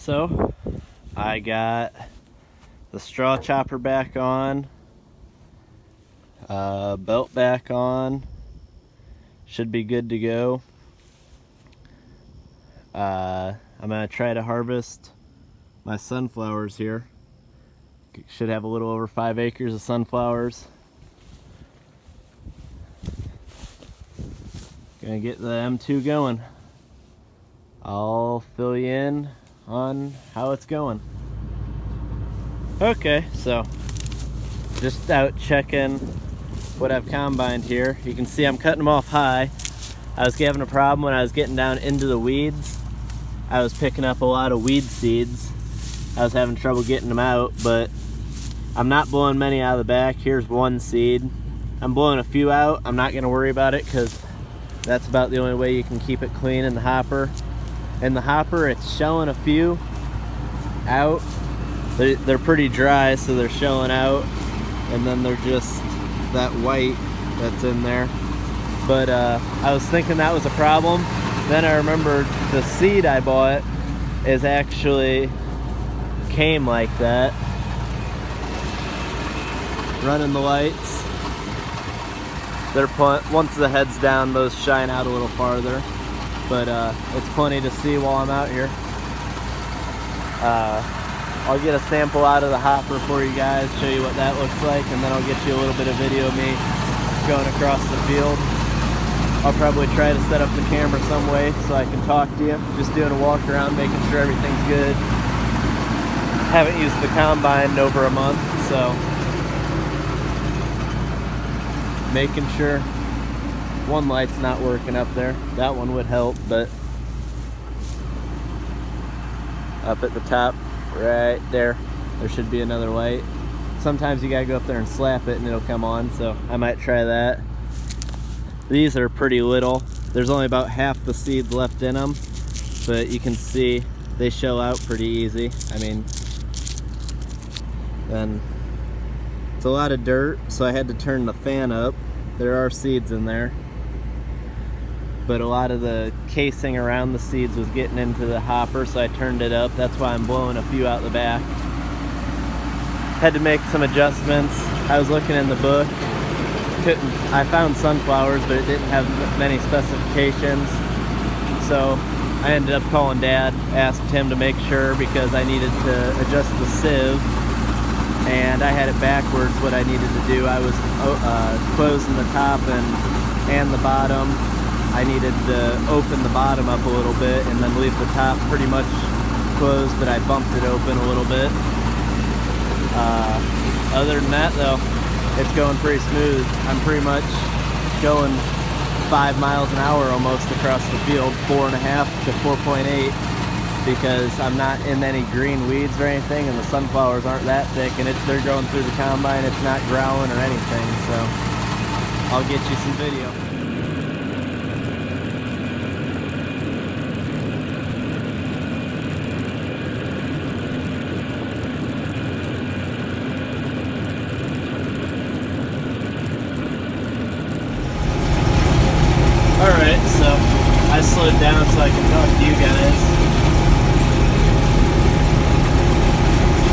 So I got the straw chopper back on, belt back on, should be good to go. I'm gonna try to harvest my sunflowers here. Should have a little over 5 acres of sunflowers. Gonna get the M2 going. I'll fill you in on how it's going. Okay, so just out checking what I've combined here. You can see I'm cutting them off high. I was having a problem when I was getting down into the weeds. I was picking up a lot of weed seeds. I was having trouble getting them out, but I'm not blowing many out of the back. Here's one seed. I'm blowing a few out. I'm not gonna worry about it because that's about the only way you can keep it clean in the hopper. In the hopper, it's shelling a few out. They're pretty dry, so they're shelling out, and then they're just that white that's in there. But I was thinking that was a problem. Then I remembered the seed I bought is actually came like that. Running the lights. They're once the head's down, those shine out a little farther. But it's plenty to see while I'm out here. I'll get a sample out of the hopper for you guys, show you what that looks like, and then I'll get you a little bit of video of me going across the field. I'll probably try to set up the camera some way so I can talk to you. Just doing a walk around, making sure everything's good. Haven't used the combine in over a month, so making sure one light's not working up there. That one would help, but up at the top right there should be another light. Sometimes you gotta go up there and slap it and it'll come on, so I might try that. These are pretty little. There's only about half the seeds left in them, but you can see they shell out pretty easy. I mean, then it's a lot of dirt, so I had to turn the fan up. There are seeds in there, but a lot of the casing around the seeds was getting into the hopper, so I turned it up. That's why I'm blowing a few out the back. Had to make some adjustments. I was looking in the book. I found sunflowers, but it didn't have many specifications. So I ended up calling Dad, asked him to make sure because I needed to adjust the sieve, and I had it backwards what I needed to do. I was closing the top and the bottom. I needed to open the bottom up a little bit and then leave the top pretty much closed, but I bumped it open a little bit. Other than that though, it's going pretty smooth. I'm pretty much going 5 miles an hour almost across the field, 4.5 to 4.8, because I'm not in any green weeds or anything, and the sunflowers aren't that thick, and they're going through the combine. It's not growling or anything, so I'll get you some video. Alright, so I slowed down so I can talk to you guys.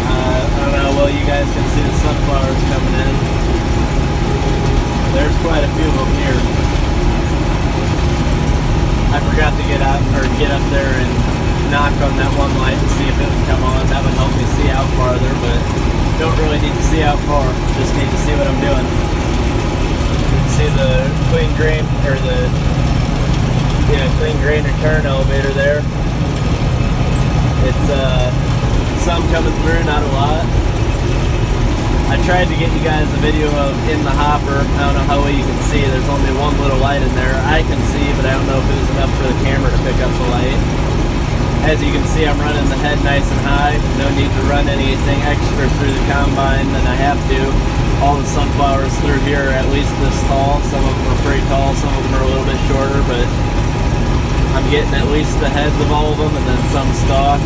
I don't know how well you guys can see the sunflowers coming in. There's quite a few of them here. I forgot to get up there and knock on that one light to see if it would come on. That would help me see out farther, but don't really need to see out far. Just need to see what I'm doing. See the clean grain, or the clean grain return elevator there. It's some coming through, not a lot. I tried to get you guys a video of in the hopper. I don't know how well you can see. There's only one little light in there. I can see, but I don't know if it was enough for the camera to pick up the light. As you can see, I'm running the head nice and high. No need to run anything extra through the combine than I have to. All the sunflowers through here are at least this tall. Some of them are pretty tall, some of them are a little bit shorter, but I'm getting at least the heads of all of them and then some stalk.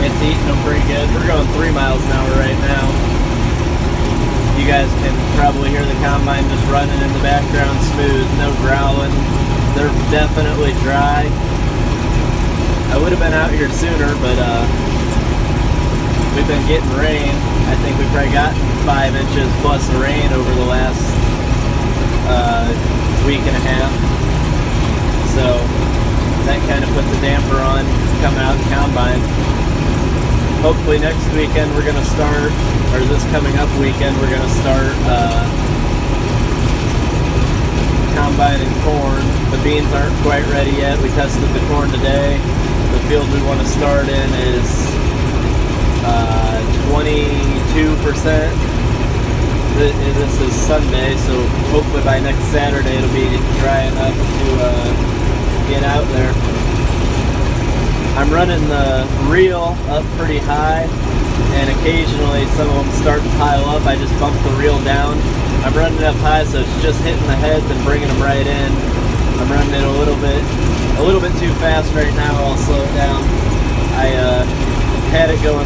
It's eating them pretty good. We're going 3 miles an hour right now. You guys can probably hear the combine just running in the background smooth, no growling. They're definitely dry. I would have been out here sooner, but we've been getting rain. I think we probably got 5 inches plus of rain over the last week and a half. So that kind of put the damper on coming out the combine. Hopefully next weekend we're going to start, or this coming up weekend, we're going to start combining corn. The beans aren't quite ready yet. We tested the corn today. The field we want to start in is 22%. This is Sunday, so hopefully by next Saturday it'll be dry enough to get out there. I'm running the reel up pretty high, and occasionally some of them start to pile up. I just bump the reel down. I'm running it up high, so it's just hitting the heads and bringing them right in. I'm running it a little bit too fast right now. I'll slow it down. I had it going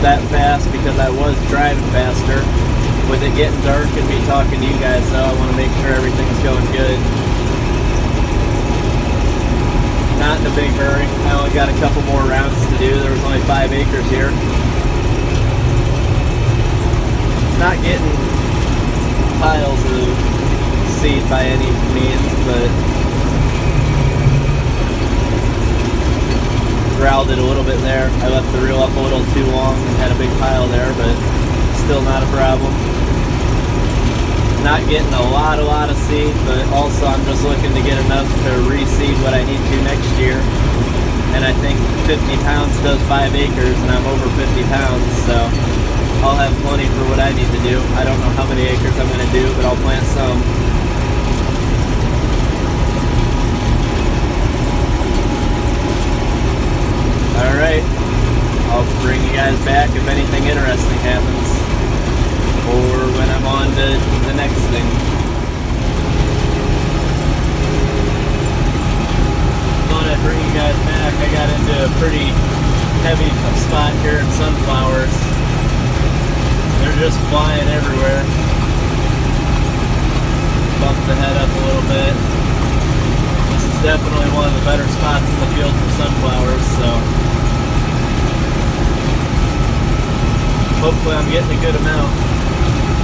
that fast because I was driving faster. With it getting dark and me talking to you guys, though, I want to make sure everything's going good. Not in a big hurry. I only got a couple more rounds to do. There was only 5 acres here. Not getting piles of seed by any means, but growled it a little bit there. I left the reel up a little too long and had a big pile there, but still not a problem. Not getting a lot of seed, but also I'm just looking to get enough to reseed what I need to next year. And I think 50 pounds does 5 acres, and I'm over 50 pounds, so I'll have plenty for what I need to do. I don't know how many acres I'm going to do, but I'll plant some. Alright, I'll bring you guys back if anything interesting happens, or when I'm on to the next thing. Thought I'd bring you guys back. I got into a pretty heavy spot here in sunflowers. They're just flying everywhere. Bump the head up a little bit. This is definitely one of the better spots in the field for sunflowers, so hopefully I'm getting a good amount.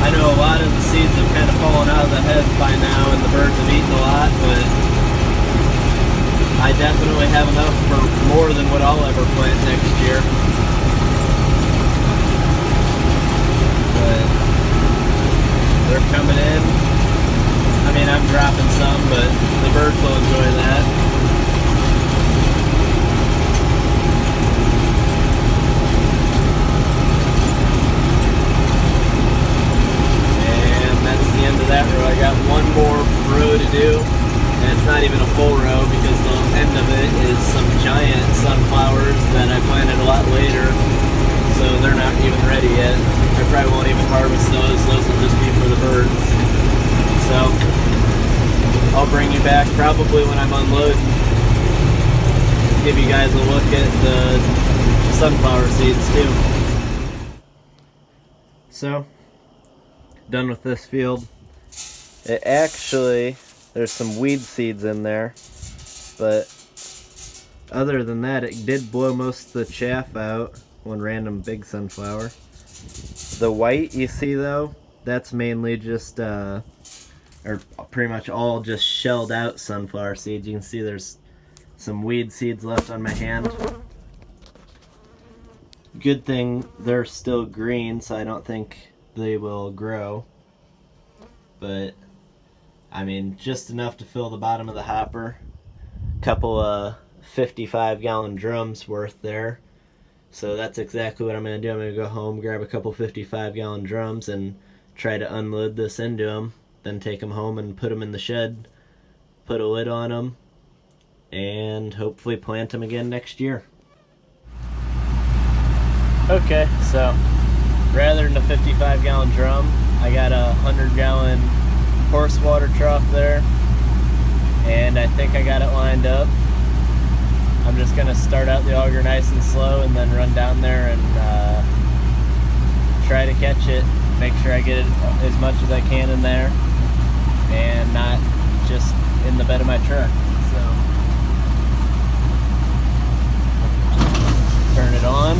I know a lot of the seeds have kind of fallen out of the head by now and the birds have eaten a lot, but I definitely have enough for more than what I'll ever plant next year. But they're coming in. I mean, I'm dropping some, but the birds will enjoy that. End of that row. I got one more row to do, and it's not even a full row because the end of it is some giant sunflowers that I planted a lot later, so they're not even ready yet. I probably won't even harvest those. Those will just be for the birds. So I'll bring you back probably when I'm unloading, give you guys a look at the sunflower seeds too. So done with this field. It actually, there's some weed seeds in there, but other than that, it did blow most of the chaff out. One random big sunflower. The white you see though, that's mainly just or pretty much all just shelled out sunflower seeds. You can see there's some weed seeds left on my hand. Good thing they're still green, so I don't think they will grow, but I mean just enough to fill the bottom of the hopper. Couple 55-gallon drums worth there, so that's exactly what I'm going to do. I'm going to go home, grab a couple 55-gallon drums and try to unload this into them, then take them home and put them in the shed, put a lid on them, and hopefully plant them again next year. Okay, so rather than a 55-gallon drum, I got a 100-gallon horse water trough there, and I think I got it lined up. I'm just going to start out the auger nice and slow and then run down there and try to catch it. Make sure I get it as much as I can in there and not just in the bed of my truck. So turn it on.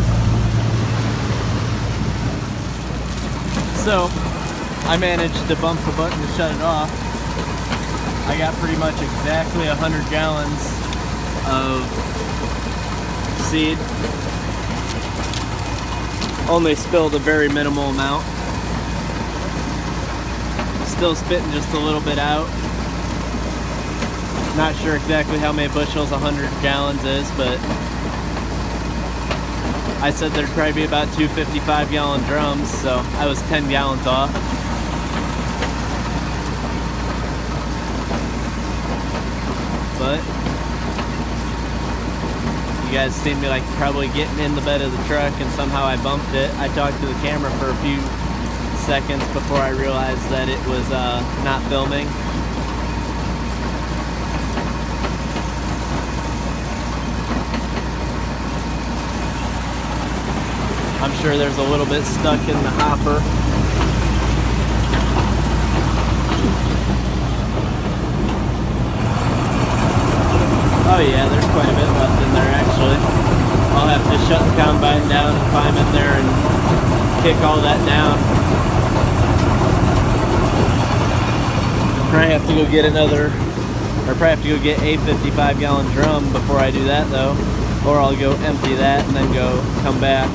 So I managed to bump the button to shut it off. I got pretty much exactly 100 gallons of seed. Only spilled a very minimal amount. Still spitting just a little bit out. Not sure exactly how many bushels 100 gallons is, but I said there'd probably be about 2 55-gallon drums, so I was 10 gallons off. But you guys seen me like probably getting in the bed of the truck, and somehow I bumped it. I talked to the camera for a few seconds before I realized that it was not filming. I'm sure there's a little bit stuck in the hopper. Oh yeah, there's quite a bit left in there actually. I'll have to shut the combine down and climb in there and kick all that down. Probably have to go get a 55-gallon drum before I do that though. Or I'll go empty that and then go come back.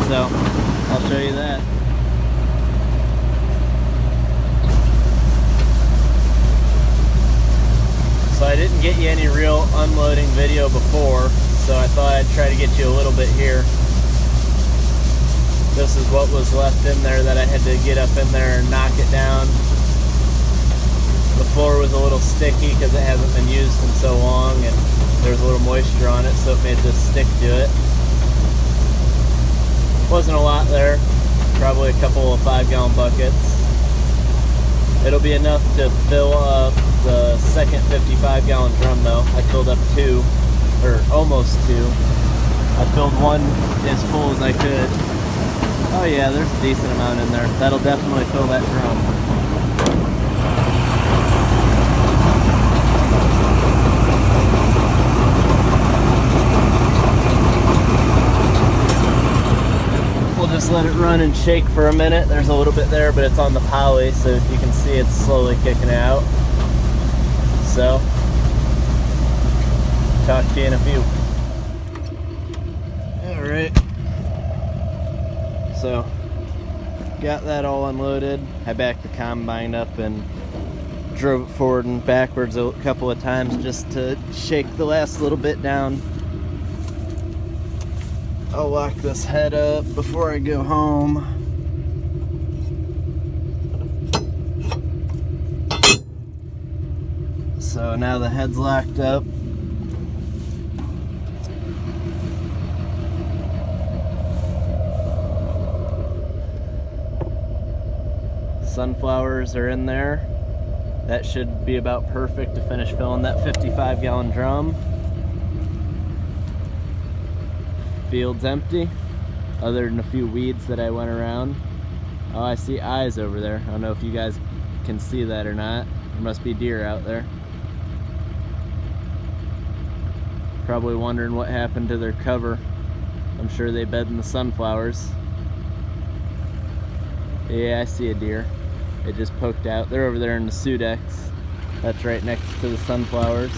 So I'll show you that. So I didn't get you any real unloading video before, so I thought I'd try to get you a little bit here. This is what was left in there that I had to get up in there and knock it down. The floor was a little sticky because it hasn't been used in so long, and there's a little moisture on it, so it made this stick to it. Wasn't a lot there, probably a couple of 5-gallon buckets. It'll be enough to fill up the second 55-gallon drum though. I filled up 2, or almost 2. I filled one as full as I could. Oh yeah, there's a decent amount in there. That'll definitely fill that drum. Just let it run and shake for a minute. There's a little bit there, but it's on the poly, so you can see it's slowly kicking out. So, talk to you in a few. Alright. So, got that all unloaded. I backed the combine up and drove it forward and backwards a couple of times just to shake the last little bit down. I'll lock this head up before I go home. So now the head's locked up. Sunflowers are in there. That should be about perfect to finish filling that 55-gallon drum. Field's empty, other than a few weeds that I went around. Oh, I see eyes over there. I don't know if you guys can see that or not. There must be deer out there. Probably wondering what happened to their cover. I'm sure they bed in the sunflowers. Yeah, I see a deer. It just poked out. They're over there in the Sudex. That's right next to the sunflowers.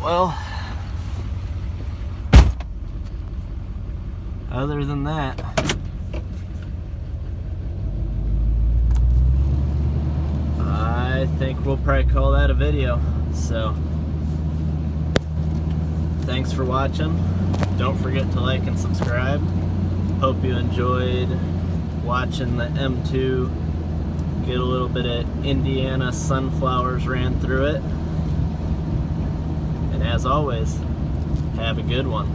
Well, other than that, I think we'll probably call that a video. So, thanks for watching. Don't forget to like and subscribe. Hope you enjoyed watching the M2 get a little bit of Indiana sunflowers ran through it. And as always, have a good one.